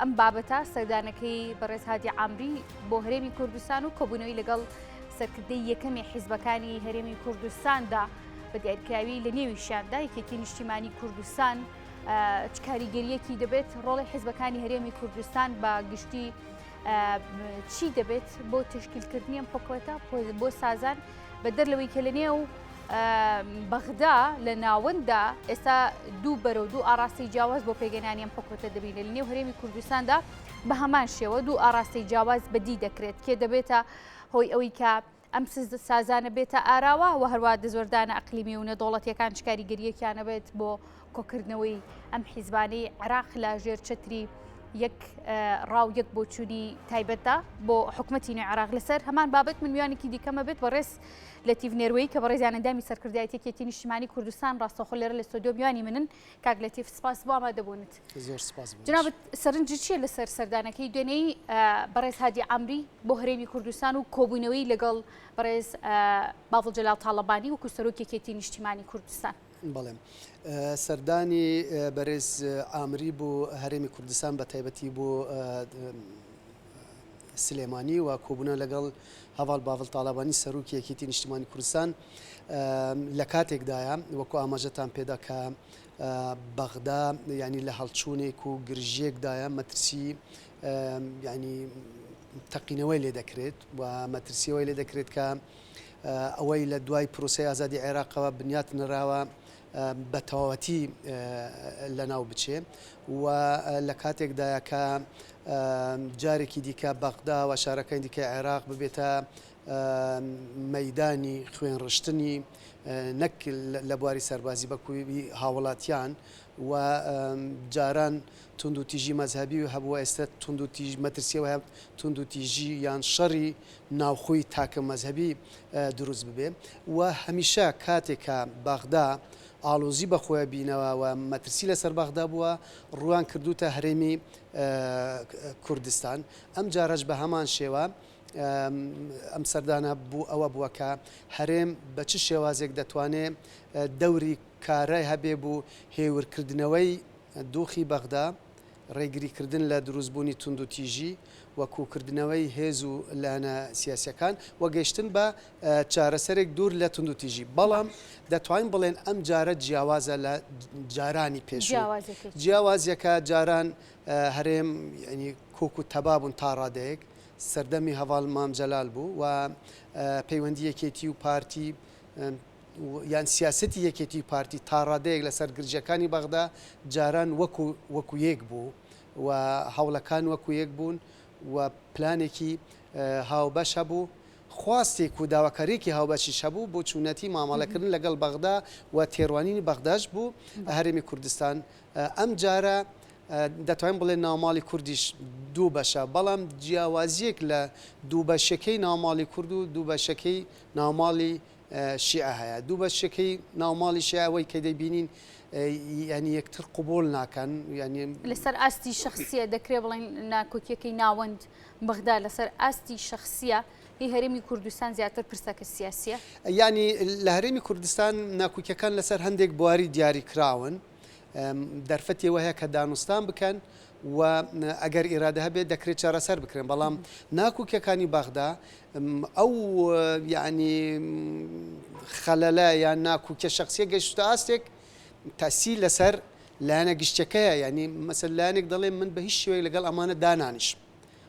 ئەم بابەتە سەردانەکەی بەڕێز هادی عامری بۆ هەرێمی کوردستان و کۆبوونەوەی لەگەڵ سەرکردەی یەکەمی حیزبەکانی هەرێمی کوردستاندا بە دیارکراوی لە نێویشیاندا یەکێتی نیشتیمانی کوردستان چ کاریگەریەکی دەبێت ڕۆڵی حیزبەکانی هەرێمی کوردستان بە گشتی چی دەبێت بۆ تشکیلکردنی ئەم حکوومەتە بۆ سازان بە دەرلەوەی کە لە نێو بەغدا لە ناوەندا ئێستا دوو بەرە و دوو ئاراستی جیاواز بۆ پێگەیاندنی ئەم حکوومەتە دەبینێت لە نێو هەرێمی کوردستاندا بە هەمان شێوە دوو ئاراستی جیاواز بەدی دەکرێت کێ دەبێتە هۆی ئەوەی کە ئەم سازانە بێتە ئاراوە و هەروە دەزوەردانە ئەقلیمی و نەدەوڵەتیەکان چ کاریگەریەکیانە بێت بۆ کۆکردنەوەی ئەم حیزبانەی عێراق لە ژێر چەتری یەک ڕاو یەک بۆچوونی تایبەتدا بۆ حکوومەتی نوێی عێراق لەسەر هەمان بابەت من میوانێکی دیکەمە بێت بەڕێز لەتیڤ نێروەیی کە بەڕێز یانەندامی سەرکردایەتی یەکێتی نیشتیمانی کوردستان ڕاستەوخۆ لێرە لە ستۆدیۆ میوانی منن کاک لەتیڤ سپاس بۆ ئامادەبوونت. زۆر سپاس. جنابەت سەرنجی چییە لەسەر سەردانەکەی دوێنەی بەڕێز هادی عامری بۆ هەرێمی کوردستان و کۆبوونەوەی لەگەڵ بەڕێز باڵ جەلال تاڵەبانی وەکو سەرۆک یەکێتی نیشتیمانی کوردستان؟ بەڵێ سەردانی بەڕێز عامری بۆ هەرێمی کوردستان بە تایبەتی بۆ سلێمانی و کۆبوونە لەگەڵ هەواڵ باڵ تاڵەبانی سەرۆکی یەکێتی نیشتیمانی کوردستان لە کاتێکدایە وەکو ئاماژەتان پێدا کە بەغدا ینی لە هەڵچوونێک و گرژێکدایە مەترسی ینی تەقینەوەی لێ دەکرێت و مەترسیەوەی لێ دەکرێت کە ئەوەی لە دوای پرۆسەی ئازادی عێراقەوە بنیات نراوە بە تەواوەتی لەناو بچێ و لە کاتێکدایە کە جارێکی دیکە بەغدا و شارەکانی دیکە عێراق ببێتە مەیدانی خوێن ڕشتنی نەک لە بواری سەربازی بەکوێبی هاوڵاتیان و جاران تونند و تیژی مەذهبی و هەبووە ئێستا تونند و تیژ مەترسیەوە هەب تونند و تیژی یان شەڕی ناوخۆی تاکە مەذهبی دروست ببێ و هەمیشە کاتێکە بەغدا ئالۆزی بەخۆیە بینەوە و مەترسی لەسەر بەغدا بووە ڕوان کردوتە هەرێمی کوردستان ئەم جارەش بە هەمان شێوە ئەم سەردانە بوو ئەوە بووە کە هەرێم بە چ شێوازێک دەتوانێت دەوری کارای هەبێ بوو هێورکردنەوەی دۆخی بەغدا ڕێگریکردن لە دروستبوونی تونند و تیژی وەکوکردنەوەی هێز و لانە سیاسەکان و گەیشتن بە چارەسەرێک دوور لە تونند و تیژی بەڵام دەتوانین بڵێن ئەم جارە جیاوازە لە جارانی پێشوو جیاوازیەکە جاران هەرێم ینی کۆک و تەبابوون تا ڕادەیەک سەردەمی هەواڵ مام جەلال بوو و پەیوەندی یەکێتی و پارتی یان سیاسەتی یەکێتی پارتی تا ڕادەیەک لەسەر گرژەکانی بەغدا جاران وەکو یەک بوو و هەوڵەکان وەکو یەک بوون و پلانێکی هاوبەش هەبوو خواستێک و داواکاریێکی هاوبەشیش هەبوو بۆ چوونەتی مامەڵەکردن لەگەڵ بەغدا و تێڕوانینی بەغداش بوو هەرێمی کوردستان ئەم جارە دەتوانین بڵێن ناوماڵی کوردیش دوو بەشە بەڵام جیاوازیەک لە دوو بەشەکەی ناوماڵی کورد و دوو بەشەکەی ناوماڵی شیعە هەیە دوو بەشەکەی ناوماڵی شیعەوەی کە دەیبینین ینی یەکتر قوبول ناکەن ینی لەسەر ئاستی شخصیە دەکرێت بڵێن ناکۆکیەکەی ناوەند بەغدا لەسەر ئاستی شخصیە هی هەرێمی کوردستان زیاتر پرسەکە سیاسیە ینی لە هەرێمی کوردستان ناکۆکیەکان لەسەر هەندێک بواری دیاری کراون دەرفەتەوە هەیە کە دانوستان بکەن و ئەگەر ئێرادە هەبێت دەکرێت چارەسەر بکرێن بەڵام ناکۆکیەکانی بەغدا ئەو یعنی خەلەلە یان ناکۆکیە شخصیە گەیشتە ئاستێک تاسی لەسەر لایەنە گشتەکەیە ینی مەسەل لایەنێک دەڵێ من بە هیچ شێوەیەک لەگەڵ ئەمانە دانانیش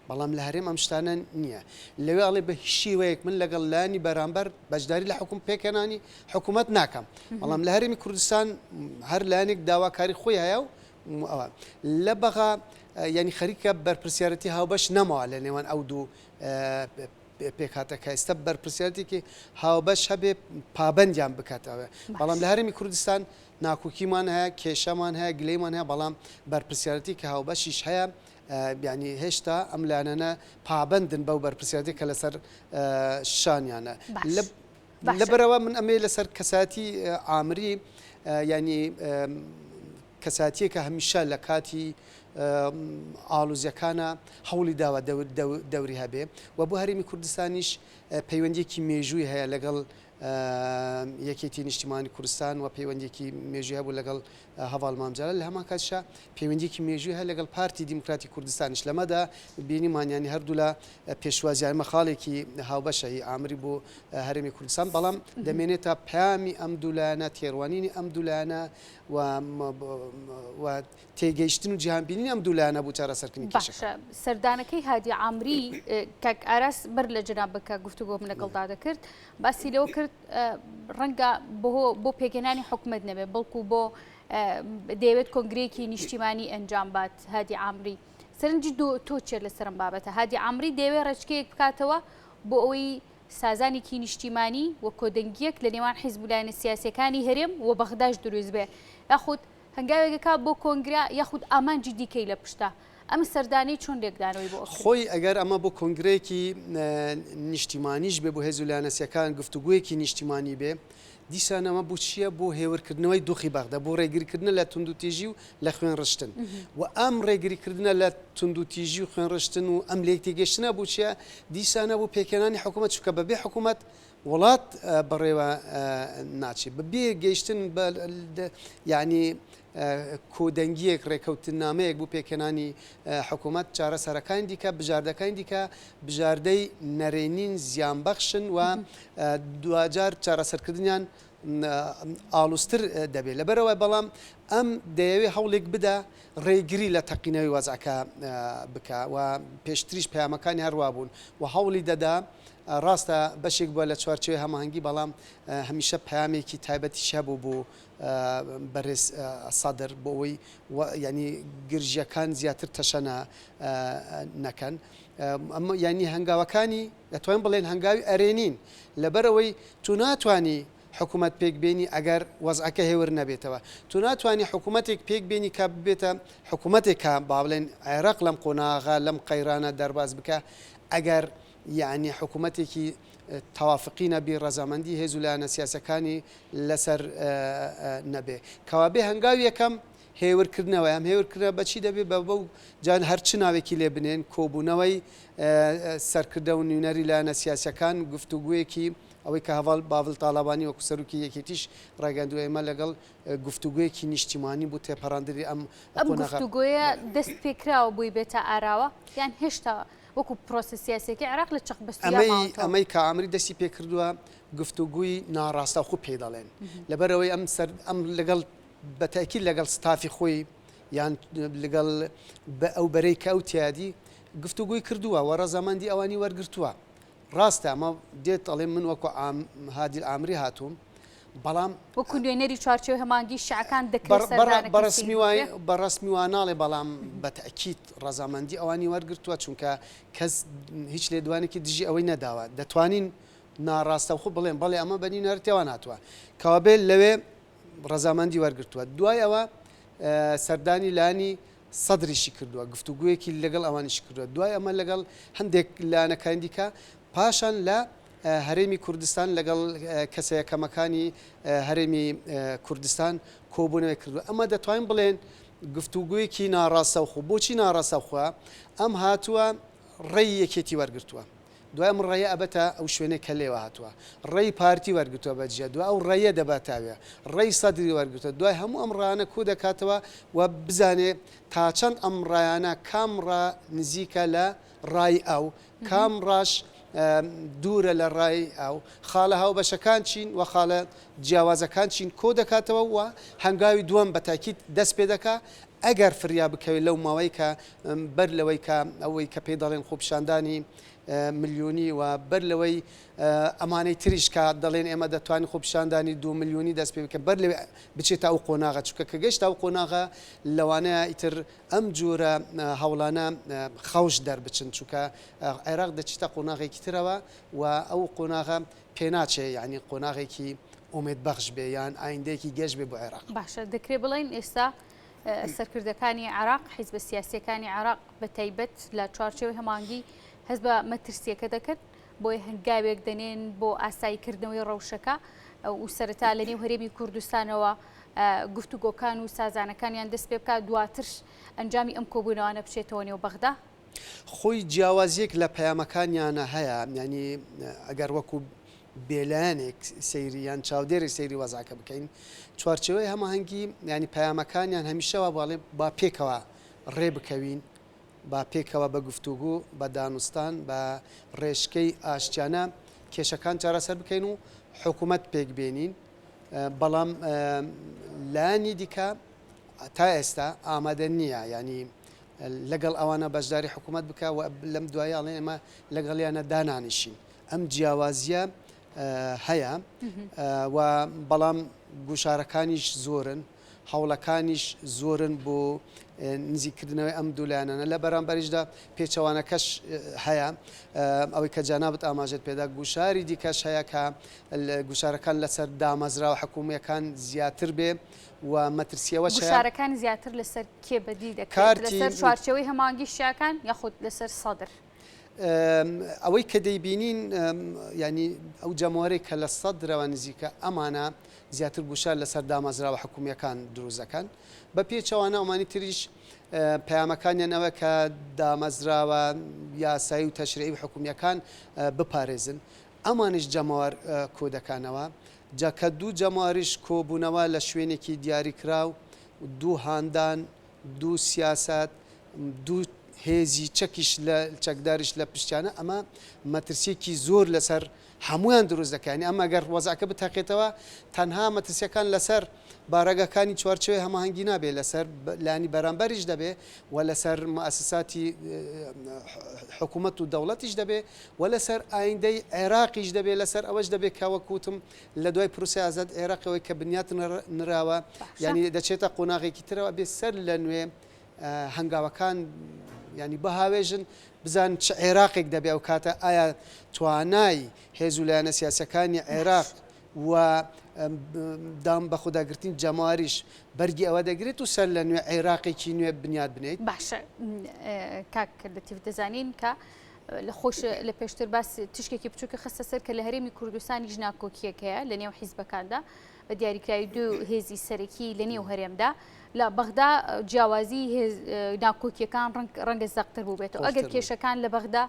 بەڵام لە هەرێم ئەم شتانە نییە لەوێ ئەڵێ بە هیچ شێوەیەک من لەگەڵ لایەنی بەرامبەر بەشداری لە حکوم پێکەنانی حکوومەت ناکەم بەڵام لە هەرێمی کوردستان هەر لایەنێک داواکاری خۆی هەیە و لە بەغا ینی خەریکە بەرپرسیارەتی هاوبەش نەماوە لە نێوان ئەو دوو پێکهاتەکە ئێستا بەرپرسیارەتێکی هاوبەش هەبێ پابەندیان بکاتەوە بەڵام لە هەرێمی کوردستان ناکۆکیمان هەیە کێشەمان هەیە گلەیمان هەیە بەڵام بەرپرسیارەتی کە هاوبەشیش هەیە ینی هێشتا ئەم لایەنە پابەندن بەو بەرپرسیارەتی کە لەسەر شانیانە لەبەرەوە من ئەمێ لەسەر کەساتی عامری ینی کەساتیە کە هەمیشە لە کاتی ئالوزیەکانە هەوڵی داوە دەوری هەبێ و بۆ هەرێمی کوردستانیش پەیوەندیەکی مێژووی هەیە لەگەڵ یەکێتی نیشتیمانی کوردستان و پەیوەندێکی مێژووی هەبوو لەگەڵ هەواڵ مامجارە لە هەمان کاتشا پەیوەندێکی مێژووی هەیە لەگەڵ پارتی دیموکراتی کوردستانیش لەمەدا بینیمانیانی هەردوو لە پێشوازیاری مەخاڵێکی هاوبەشە ئامری بۆ هەرێمی کوردستان بەڵام دەمێنێتە پامی ئەم دوولایەنە تێڕوانینی ئەم دوولایەنە و تێگەیشتن و جیهانبینی ئەم دوولایەنە بوو چارەسەرکردنی کێشەکە. سەردانەکەی هادی عامری کاک ئاراس بەر لە جەنابەکە گفتوگۆ من لەگەڵدا دەکرد باسی لەوە کرد ڕەنگە بۆ پێگەێنانی حکومەت نەبێت بەڵکو بۆ دەیەوێت کۆنگرێکی نیشتیمانی ئەنجام بات هادی عامری سەرنجی تۆ چێر لەسەرم بابەتە هادی عامری دەیەوێت ڕێچکەیەک بکاتەوە بۆ ئەوەی سازانێکی نیشتیمانی و کۆدەنگیەک لە نێوان حیزب و لایەنە سیاسیەکانی هەرێم و بەغداش دروست بێ یاخود هەنگاوێکەکە بۆ کۆنگرا یاخود ئامانجی دیکەی لە پشتە ئەمە سەردانی چۆن لێکدانەوەی بۆ خۆی ئەگەر ئەمە بۆ کۆنگرێکی نیشتیمانیش بێ بۆ هێز و لایەنە سیاسیەکان گفتوگویەکی نیشتیمانی بێ دیسان ئەمە بۆ چییە بۆ هێورکردنەوەی دۆخی بەغدا بۆ ڕێگریکردنە لە توندوتیژی و لە خوێن ڕشتن و ئەم ڕێگریکردنە لە توندوتیژی و خوێن ڕشتن و ئەم لێک تێگەشتنە بوو چیە دیسانە بۆ پێکێنانی حکوومەت چکە بەبێ حکوومەت وڵات بەڕێوە ناچێت بەبێ گەیشتن یعنی کۆدەنگیەک ڕێکەوتن نامەیەک بوو پێکێنانی حکوومەت چارە سەرەکانی دیکە بژاردەکانی دیکە بژاردەی نەرێنین زیانبەخشن و دوجار چارەسەرکردنیان ئالوستر دەبێت لەبەرەوە بەڵام ئەم دەیەوێت هەوڵێک بدە ڕێگری لە تەقینەوەی وەزعەکە بکە و پێشتریش پەیامەکانی هەروە بوون و هەوڵی دەدا ڕاستە بەشێک بووە لە چوارچێوەی هەماهەنگی بەڵام هەمیشە پەیامێکی تایبەتیش هەبوو بۆ بەڕێز سەدر بۆ ئەوەی ینی گرژیەکان زیاتر تەشەنە نەکەن ینی هەنگاوەکانی دەتوانین بڵێن هەنگاوی ئەرێنین لەبەرەوەی تو ناتوانی حکوومەت پێک بێنی ئەگەر وەزعەکە هێور نەبێتەوە تو ناتوانانی حکوومەتێک پێک بێنی کە ببێتە حکوومەتێکە با بڵێن عێراق لەم قۆناغا لەم قەیرانە دەرباز بکە ئەگەر یعنی حکوومەتێکی تەوافقی نەبی ڕەزامەندی هێز و لایەنە سیاسەکانی لەسەر نەبێ کەوابێ هەنگاوی یەکەم هێورکردنەوە ئەم هێورکردنە بەچی دەبێت بە بەو جان هەرچ ناوێکی لێ بنێن کۆبوونەوەی سەرکردە و نوێنەری لایەنە سیاسەکان گفتوگویەکی ئەوەی کە هەواڵ باڤڵ تاڵابانی وەکو سەرروکی یەکێتیش ڕاگەاندووە ئێمە لەگەڵ گفتوگویەکی نیشتیمانی بۆ تێپەڕاندنی ئەم گفتوگویە دەست پێکراوە بووی بێتە ئاراوە یان هێشتا وەکو پرۆسە سیاسەکەی عێراق لە چەق بەستیە ئەمەی کە ئامری دەستی پێکردووە گفتوگوی ناڕاستە خۆ پێ دەڵێن لەبەرەوەی ئەم لەگەڵ بەتاکید لەگەڵ ستافی خۆی یان لەگەڵ ئەو بەرەی کە ئەو تیادی گفتوگوی کردووە و ڕەزامەندی ئەوانی وەرگرتووە ڕاستە ئەمە دێت ئەڵێ من وەکو هادی ئامری هاتووم بەڵام وەکو نوێنەری چوارچێوەی هەمانگی شعەکان بەڕسمی واناڵێ بەڵام بەتەکیید ڕەزامەندی ئەوانی وەرگرتووە چونکە کەس هیچ لێدوانێکی دژی ئەوەی نەداوە دەتوانین ناڕاستە خۆ بڵێن بەڵێ ئەمە بەنی نەرتێوان هاتووە کەوابێت لەوێ ڕەزامەندی وەرگرتووە دوای ئەوە سەردانی لانی سەدریشی کردووە گفتوگویەکی لەگەڵ ئەوانیش کردووە دوای ئەمە لەگەڵ هەندێک لایەنەکانی دیکە پاشان لە هەرێمی کوردستان لەگەڵ کەسەیەکەمەکانی هەرێمی کوردستان کۆبوونەوەی کردووە ئەمە دەتوانین بڵێن گفتوگویەکی ناڕاستەوخۆ بۆچی ناڕاستەوخۆ ئەم هاتووە ڕێی یەکێتی وەرگرتووە دوای ئەم ڕێیە ئەبەتە ئەو شوێنێک کە لێوە هاتووە ڕێی پارتی وەرگرتووە بەجێ دوای ئەو ڕێیە دەباتاوێ ڕێی سەدری وەرگرتووە دوای هەموو ئەم ڕایانە کۆ دەکاتەوە و بزانێ تا چەند ئەم ڕایانە کام نزیکە لە ڕای ئەو کام ڕاش دوورە لە ڕای ئەو خاڵە هاو بەشەکان چین و خاڵە جیاوازەکان چین کۆ دەکاتەوە و هەنگاوی دووەم بەتاکید دەست پێ دەکا ئەگەر فریا بکەوێت لەو ماوەی کە بەر لەوەی کە ئەوەی کە پێی دەڵێن خۆپشاندانی ملیۆنی و بەر لەوەی ئەمانەی تریش کە دەڵێن ئێمە دەتوانین خۆپشاندانی 2 ملیۆنی دەست پێ بکە بەر لەوێ بچێتە ئەو قۆناغە چونکە کە گەشت ئەو قۆناغە لەوانەیە ئیتر ئەم جۆرە هەوڵانە خەوش دەربچن چونکە عێراق دەچێتە قۆناغێکی ترەوە و ئەو قۆناغە پێناچێ یعنی قۆناغێکی ئومێدبەخش بێ یان ئایندەیەکی گەشت بێ بۆ عێراق باشە دەکرێت بڵێن ئێستا سەرکردەکانی عێراق حیزبە سیاسیەکانی عێراق بە تایبەت لە چوارچێوەی هەمانگی هەست بە مەترسیەکە دەکرد بۆی هەنگاوێک دەنێن بۆ ئاساییکردنەوەی ڕەوشەکە و سەرەتا لە نێو هەرێمی کوردستانەوە گفتوگۆکان و سازانەکانیان دەست پێ بکات دواتر ئەنجامی ئەم کۆبوونەوەانە بچێتەوە نێو بەغدا خۆی جیاوازیەک لە پەیامەکانیانە هەیە ینی ئەگەر وەکو بێلایەنێک سەیریان چاودێری سەیری وەزعکە بکەین چوارچەوەی هەماهەنگی ینی پەیامەکانیان هەمیشەوە باڵێ با پێکەوە ڕێ بکەوین با پێکەوە بە گفتوگو بە دانوستان بە ڕێشکەی ئاشتیانە کێشەکان چارەسەر بکەین و حکوومەت پێک بێنین بەڵام لانی دیکە تا ئێستا ئامادە نییە ینی لەگەڵ ئەوانە بەشداری حکوومەت بکە و لەم دوایاڵێ ئێمە لەگەڵیانە دانانیشین ئەم جیاوازیە هەیە و بەڵام گوشارەکانیش زۆرن هەوڵەکانیش زۆرن بۆ نزیکردنەوەی ئەم دوولایانە لە بەرامبەریشدا پێچەوانەکەش هەیە ئەوەی کە جانابەت ئاماژێت پێدا گوشاری دیکەش هەیە کە گوشارەکان لەسەر دامەزراوە حکوومیەکان زیاتر بێ و مەترسیەوە گوشارەکان زیاتر لەسەر کێ بەدی دەکات لەسەر چوارچەوەی هەمانگی شیاکان یاخود لەسەر سەدر ئەوەی کە دەیبینین ینی ئەو جەموارەی کە لە سەدرەوە نزیکە ئەمانە زیاتر گوشار لەسەر دامەزراوە حکوومیەکان دروستەکەن بە پێچەوانە ئەومانی تریش پەیامەکانیانەوە کە دامەزراوە یاسایی و تەشریعی حکوومیەکان بپارێزن ئەمانش جەموار کۆدەکانەوە جاکە دوو جەمواریش کۆبوونەوە لە شوێنێکی دیاریکراو دوو هاندان دوو سیاست دوو هێزی چەکیش لە چەکداریش لە پشتیانە ئەمە مەترسیەکی زۆر لەسەر هەمویان دروست دەکەنی ئەمە گەر وەزعکە بتەقێتەوە تەنها مەترسیەکان لەسەر بارەگەکانی چوارچێوەی هەماهەنگی نابێت لەسەر لانی بەرامبەریش دەبێ و لەسەر مؤسساتی حکوومەت و دەوڵەتیش دەبێ و لەسەر ئایندەی عێراقیش دەبێت لەسەر ئەوەش دەبێت کەوە کوتم لە دوای پروسی ئازاد عێراقەوەی کە بنیات نراوە ینی دەچێتە قۆناغێکی ترەوە بێ سەر لە نوێ هەنگاوەکان ینی بەهاوێژن بزان چ عێراقێک دەبێ ئەو کاتە ئایا توانای هێز و لایەنە سیاسەکانی عێراق و دام بە خودداگرتنی جەماریش بەرگی ئەوە دەگرێت و سەر لە نوێ عێراقێکی نوێ بنیاد بنێت باشە کاک لەتیف دەزانین کە لە خۆش لە پێشتر باس تشکێکی بچووکە خستە سەر کە لە هەرێمی کوردستانی ژناکۆکیەکەیە لە نێو حیزبەکاندا بە دیاریکراوی دوو هێزی سەرەکی لە نێو هەرێمدا لە بەغدا جیاوازی ناکۆکیەکان ڕەنگە زەقتر بوو بێتەوە ئەگەر کێشەکان لە بەغدا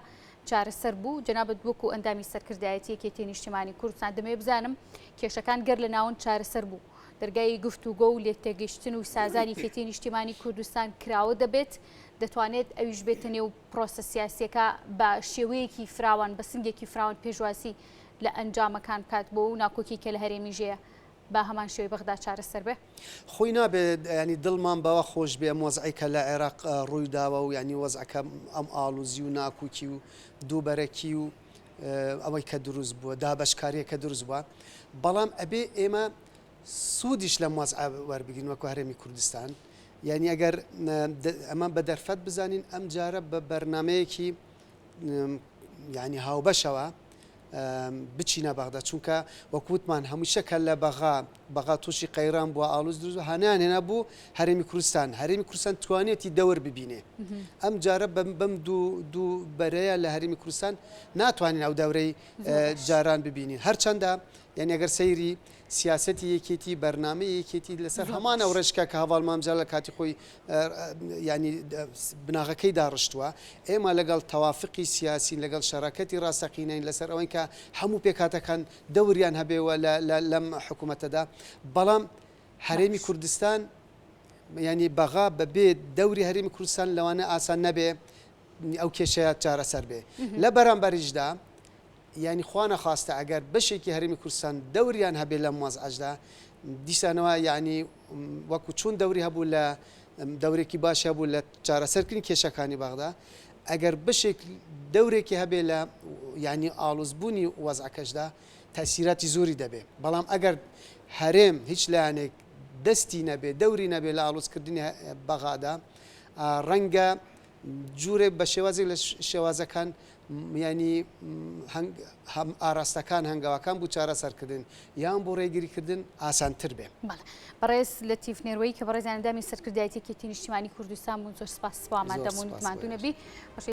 چارەسەر بوو جەنابەت وەکو ئەندامی سەرکردایەتی یەکێتی نیشتیمانی کوردستان دەمێ بزانم کێشەکان گەر لە ناون چارەسەر بوو دەرگای گفتوگۆ و لێتێگەشتن و سازانی یەکێتی نیشتیمانی کوردستان کراوە دەبێت دەتوانێت ئەویش بێتە نێو پرۆسە سیاسیەکە بە شێوەیەکی فراوان بە سنگێکی فراوان پێشواسی لە ئەنجامەکان کات بۆ و ناکۆکی کە لە هەرێمی ژەیە با هەمان شێوەی بەغدا چارەسەر بێ خۆی نابێت ینی دڵمان بەوە خۆش بێ وەزعی کە لە عێراق ڕووی داوە و ینی وەزعەکە ئەم ئاڵوزی و ناکوکی و دووبەرەکی و ئەوەی کە دروست بووە دابەشکاریە کە دروست بووە بەڵام ئەبێ ئێمە سوودیش لە وەزع وەربگرین وەکو هەرێمی کوردستان یعنی ئەگەر ئەمە بە دەرفەت بزانین ئەم جارە بە بەرنمەیەکی ینی هاوبەشەوە بچینە بەغدا چونکە وەکووتمان هەمووشەکە لە بەغا تووشی قەیران بووە ئالوز دروست هەنیان هێنا بوو هەرێمی کوردستان توانێتی دەور ببینێ ئەم جارە بەم دوو بەرەیە لە هەرێمی کوردستان ناتوانین ئەو دەورەی جاران ببینین هەرچەندە یعنی ئەگەر سەیری سیاسەتی یەکێتی بەرنامەی یەکێتی لەسەر هەمان ئەو ڕێژکە کە هەواڵمامجا لە کاتی خۆی ینی بناغەکەی داڕشتووە ئێمە لەگەڵ تەوافقی سیاسی لەگەڵ شەراکەتی ڕاستەقینەین لەسەر ئەوەی کە هەموو پێکاتەکان دەوریان هەبێەوە لەم حکوومەتەدا بەڵام هەرێمی کوردستان ینی بەغا بەبێ دەوری هەرێمی کوردستان لەوانە ئاسان نەبێ ئەو کێشەیە چارەسەر بێ لە بەرامبەریشدا ینی خوانە خواستە ئەگەر بەشێکی هەرێمی کوردستان دەوریان هەبێت لە وەزعەدا دیسانەوە ینی وەکو چوون دەوری هەبوو لە دەورێکی باشە بوو لە چارەسەرکردنی کێشەکانی بەغدا ئەگەر بەشێک دەورێکی هەبێت لە ینی ئاڵوزبوونی وەزعەکەشدا تەسیراتی زۆری دەبێت بەڵام ئەگەر هەرێم هیچ لایەنێک دەستی نەبێت دەوری نەبێت لە ئاڵوزکردنی بەغادا ڕەنگە جوورێ بە شێوازێک لە شێوازەکان ینی ئاراستەکان هەنگاوەکان بوو چارەسەرکردن یان بۆ ڕێگیریکردن ئاسانتر بێ بەڕێز لە تیفنێروەی کە بەڕێزانەدامی سەرکردایەتی یەکێتی نیشتیمانی کوردستان بوون زۆر سپاس ئامادەبوون مادوونەبی